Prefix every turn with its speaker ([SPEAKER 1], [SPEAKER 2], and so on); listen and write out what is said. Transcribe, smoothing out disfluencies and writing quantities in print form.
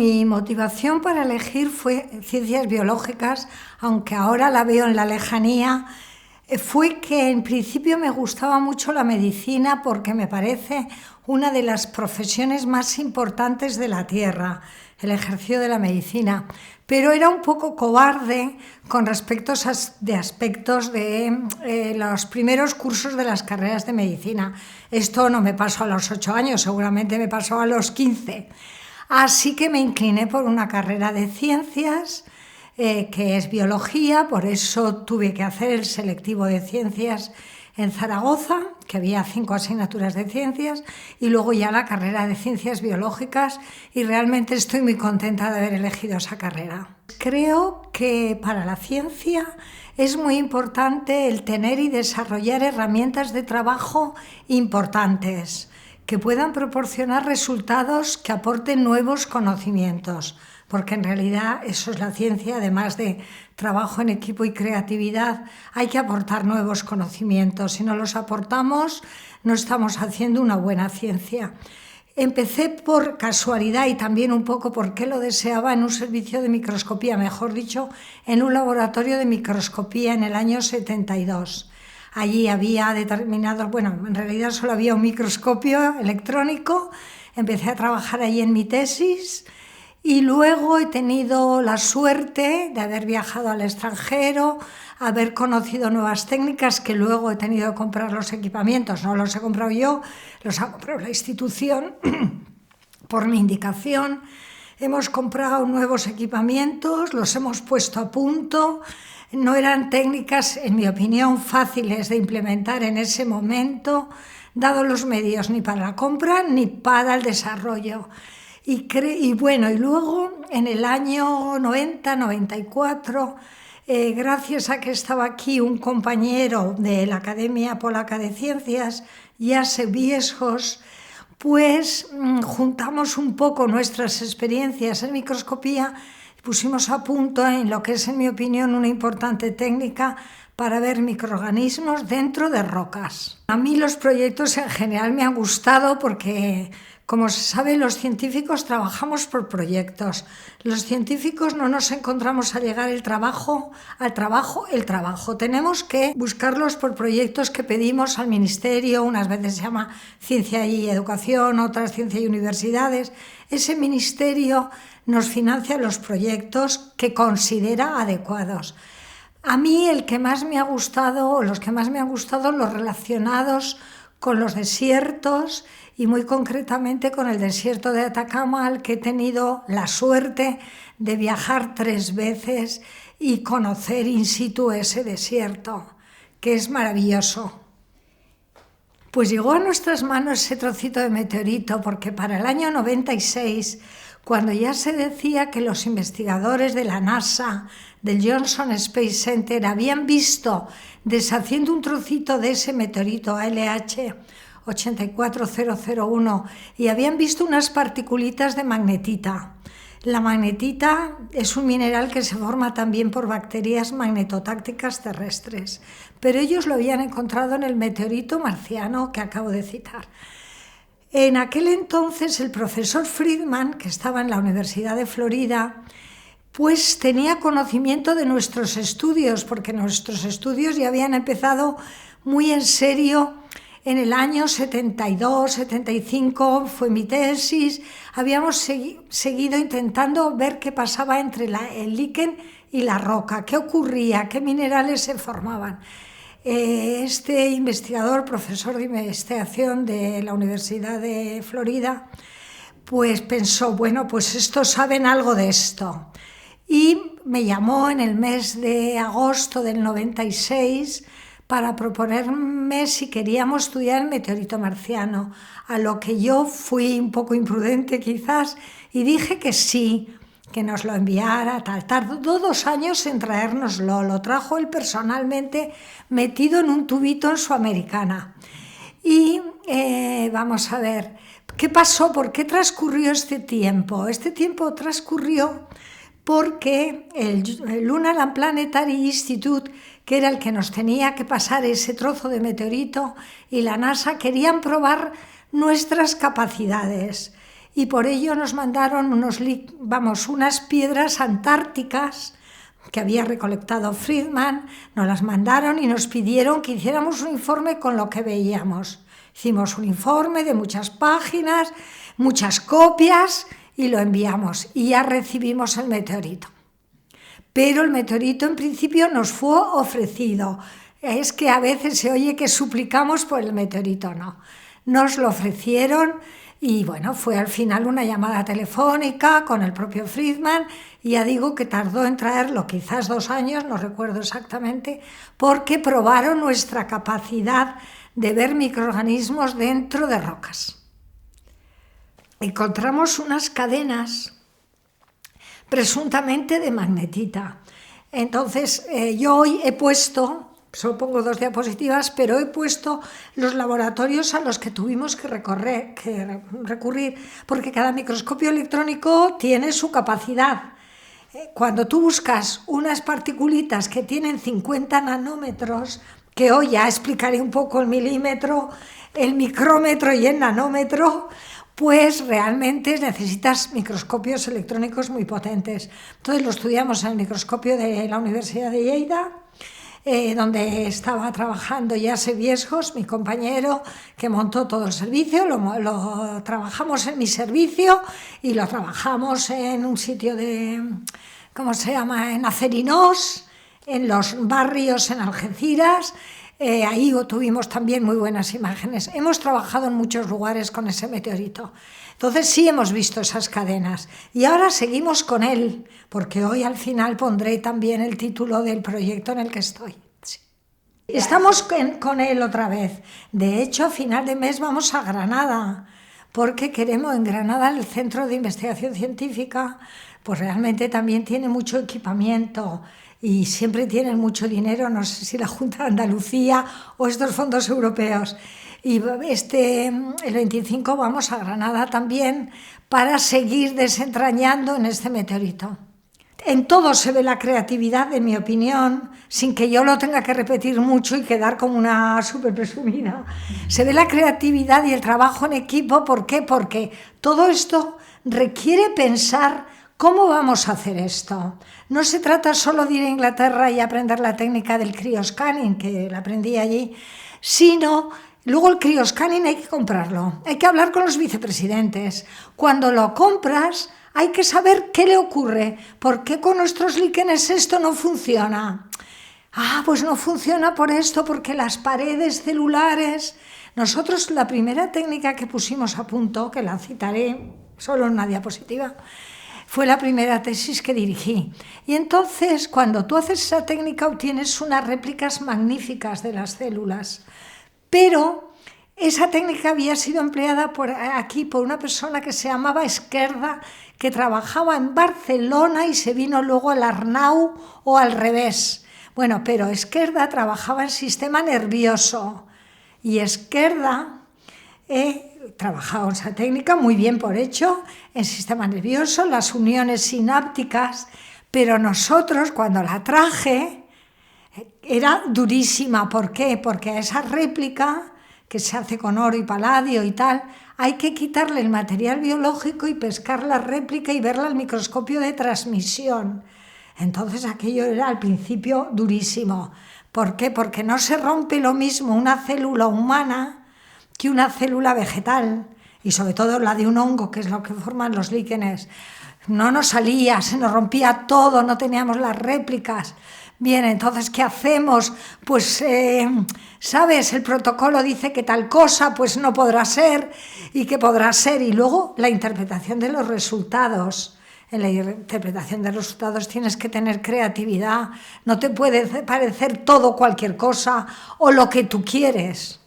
[SPEAKER 1] mi motivación para elegir fue ciencias biológicas, aunque ahora la veo en la lejanía. Fue que en principio me gustaba mucho la medicina porque me parece una de las profesiones más importantes de la Tierra, el ejercicio de la medicina, pero era un poco cobarde con respecto de aspectos de los primeros cursos de las carreras de medicina. Esto no me pasó a los 8 años, seguramente me pasó a los 15. Así que me incliné por una carrera de ciencias, que es biología, por eso tuve que hacer el selectivo de ciencias en Zaragoza, que había 5 asignaturas de ciencias, y luego ya la carrera de ciencias biológicas, y realmente estoy muy contenta de haber elegido esa carrera. Creo que para la ciencia es muy importante el tener y desarrollar herramientas de trabajo importantes, que puedan proporcionar resultados que aporten nuevos conocimientos, porque en realidad eso es la ciencia, además de trabajo en equipo y creatividad, hay que aportar nuevos conocimientos. Si no los aportamos, no estamos haciendo una buena ciencia. Empecé por casualidad y también un poco porque lo deseaba en un servicio de microscopía, mejor dicho, en un laboratorio de microscopía en el año 72. Allí había determinados, en realidad solo había un microscopio electrónico. Empecé a trabajar allí en mi tesis y luego he tenido la suerte de haber viajado al extranjero, haber conocido nuevas técnicas, que luego he tenido que comprar los equipamientos. No los he comprado yo, los ha comprado la institución por mi indicación. Hemos comprado nuevos equipamientos, los hemos puesto a punto. No eran técnicas, en mi opinión, fáciles de implementar en ese momento, dado los medios ni para la compra ni para el desarrollo. Y luego en el año 90-94, gracias a que estaba aquí un compañero de la Academia Polaca de Ciencias, Jacek Bieszos, pues juntamos un poco nuestras experiencias en microscopía y pusimos a punto en lo que es, en mi opinión, una importante técnica para ver microorganismos dentro de rocas. A mí los proyectos en general me han gustado porque, como se sabe, los científicos trabajamos por proyectos. Los científicos no nos encontramos al llegar el trabajo. Tenemos que buscarlos por proyectos que pedimos al ministerio, unas veces se llama Ciencia y Educación, otras Ciencia y Universidades. Ese ministerio nos financia los proyectos que considera adecuados. A mí el que más me ha gustado, o los que más me han gustado, los relacionados con los desiertos y muy concretamente con el desierto de Atacama, al que he tenido la suerte de viajar 3 veces y conocer in situ ese desierto, que es maravilloso. Pues llegó a nuestras manos ese trocito de meteorito porque para el año 96, cuando ya se decía que los investigadores de la NASA, del Johnson Space Center, habían visto, deshaciendo un trocito de ese meteorito ALH 84001, y habían visto unas particulitas de magnetita. La magnetita es un mineral que se forma también por bacterias magnetotácticas terrestres, pero ellos lo habían encontrado en el meteorito marciano que acabo de citar. En aquel entonces el profesor Friedman, que estaba en la Universidad de Florida, pues tenía conocimiento de nuestros estudios, porque nuestros estudios ya habían empezado muy en serio en el año 72, 75, fue mi tesis. Habíamos seguido intentando ver qué pasaba entre el líquen y la roca, qué ocurría, qué minerales se formaban. Este investigador, profesor de investigación de la Universidad de Florida, pues pensó, pues estos saben algo de esto. Y me llamó en el mes de agosto del 96 para proponerme si queríamos estudiar el meteorito marciano, a lo que yo fui un poco imprudente quizás y dije que sí, que nos lo enviara, Tardó 2 años en traérnoslo, lo trajo él personalmente metido en un tubito en su americana. Y vamos a ver, ¿qué pasó? ¿Por qué transcurrió este tiempo? Este tiempo transcurrió porque el Lunar and Planetary Institute, que era el que nos tenía que pasar ese trozo de meteorito, y la NASA querían probar nuestras capacidades. y por ello nos mandaron unas piedras antárticas que había recolectado Friedman, nos las mandaron y nos pidieron que hiciéramos un informe con lo que veíamos. Hicimos un informe de muchas páginas, muchas copias y lo enviamos y ya recibimos el meteorito. Pero el meteorito en principio nos fue ofrecido. Es que a veces se oye que suplicamos por el meteorito, no. Nos lo ofrecieron y bueno, fue al final una llamada telefónica con el propio Friedman y ya digo que tardó en traerlo quizás 2 años, no recuerdo exactamente, porque probaron nuestra capacidad de ver microorganismos dentro de rocas. Encontramos unas cadenas presuntamente de magnetita. Entonces yo hoy he puesto, solo pongo 2 diapositivas, pero he puesto los laboratorios a los que tuvimos que recurrir, porque cada microscopio electrónico tiene su capacidad. Cuando tú buscas unas particulitas que tienen 50 nanómetros, que hoy ya explicaré un poco el milímetro, el micrómetro y el nanómetro, pues realmente necesitas microscopios electrónicos muy potentes. Entonces lo estudiamos en el microscopio de la Universidad de Lleida, donde estaba trabajando Jacek Viesgos, mi compañero, que montó todo el servicio. Lo trabajamos en mi servicio y lo trabajamos en un sitio ¿cómo se llama?, en Acerinos, en los barrios en Algeciras. Ahí tuvimos también muy buenas imágenes. Hemos trabajado en muchos lugares con ese meteorito. Entonces sí hemos visto esas cadenas. Y ahora seguimos con él, porque hoy al final pondré también el título del proyecto en el que estoy. Sí. Estamos con él otra vez. De hecho, a final de mes vamos a Granada, porque queremos en Granada el Centro de Investigación Científica, pues realmente también tiene mucho equipamiento y siempre tienen mucho dinero, no sé si la Junta de Andalucía o estos fondos europeos. Y el 25 vamos a Granada también para seguir desentrañando en este meteorito. En todo se ve la creatividad, en mi opinión, sin que yo lo tenga que repetir mucho y quedar como una súper presumida. Se ve la creatividad y el trabajo en equipo. ¿Por qué? Porque todo esto requiere pensar cómo vamos a hacer esto. No se trata solo de ir a Inglaterra y aprender la técnica del cryoscanning, que la aprendí allí, sino luego el cryoscanning hay que comprarlo, hay que hablar con los vicepresidentes. Cuando lo compras hay que saber qué le ocurre, por qué con nuestros líquenes esto no funciona. Pues no funciona por esto, porque las paredes celulares... Nosotros la primera técnica que pusimos a punto, que la citaré solo en una diapositiva, fue la primera tesis que dirigí. Y entonces, cuando tú haces esa técnica, obtienes unas réplicas magníficas de las células. Pero esa técnica había sido empleada aquí por una persona que se llamaba Esquerda, que trabajaba en Barcelona y se vino luego al Arnau o al revés. Bueno, pero Esquerda trabajaba en sistema nervioso y Esquerda trabajaba esa técnica muy bien por hecho en sistema nervioso, las uniones sinápticas, pero nosotros cuando la traje era durísima. ¿Por qué? Porque a esa réplica que se hace con oro y paladio y tal, hay que quitarle el material biológico y pescar la réplica y verla al microscopio de transmisión. Entonces aquello era al principio durísimo. ¿Por qué? Porque no se rompe lo mismo una célula humana que una célula vegetal, y sobre todo la de un hongo, que es lo que forman los líquenes. No nos salía, se nos rompía todo, no teníamos las réplicas. Bien, entonces, ¿qué hacemos? Pues, ¿sabes? El protocolo dice que tal cosa, pues no podrá ser, y que podrá ser. Y luego la interpretación de los resultados. En la interpretación de los resultados tienes que tener creatividad. No te puede parecer todo cualquier cosa o lo que tú quieres.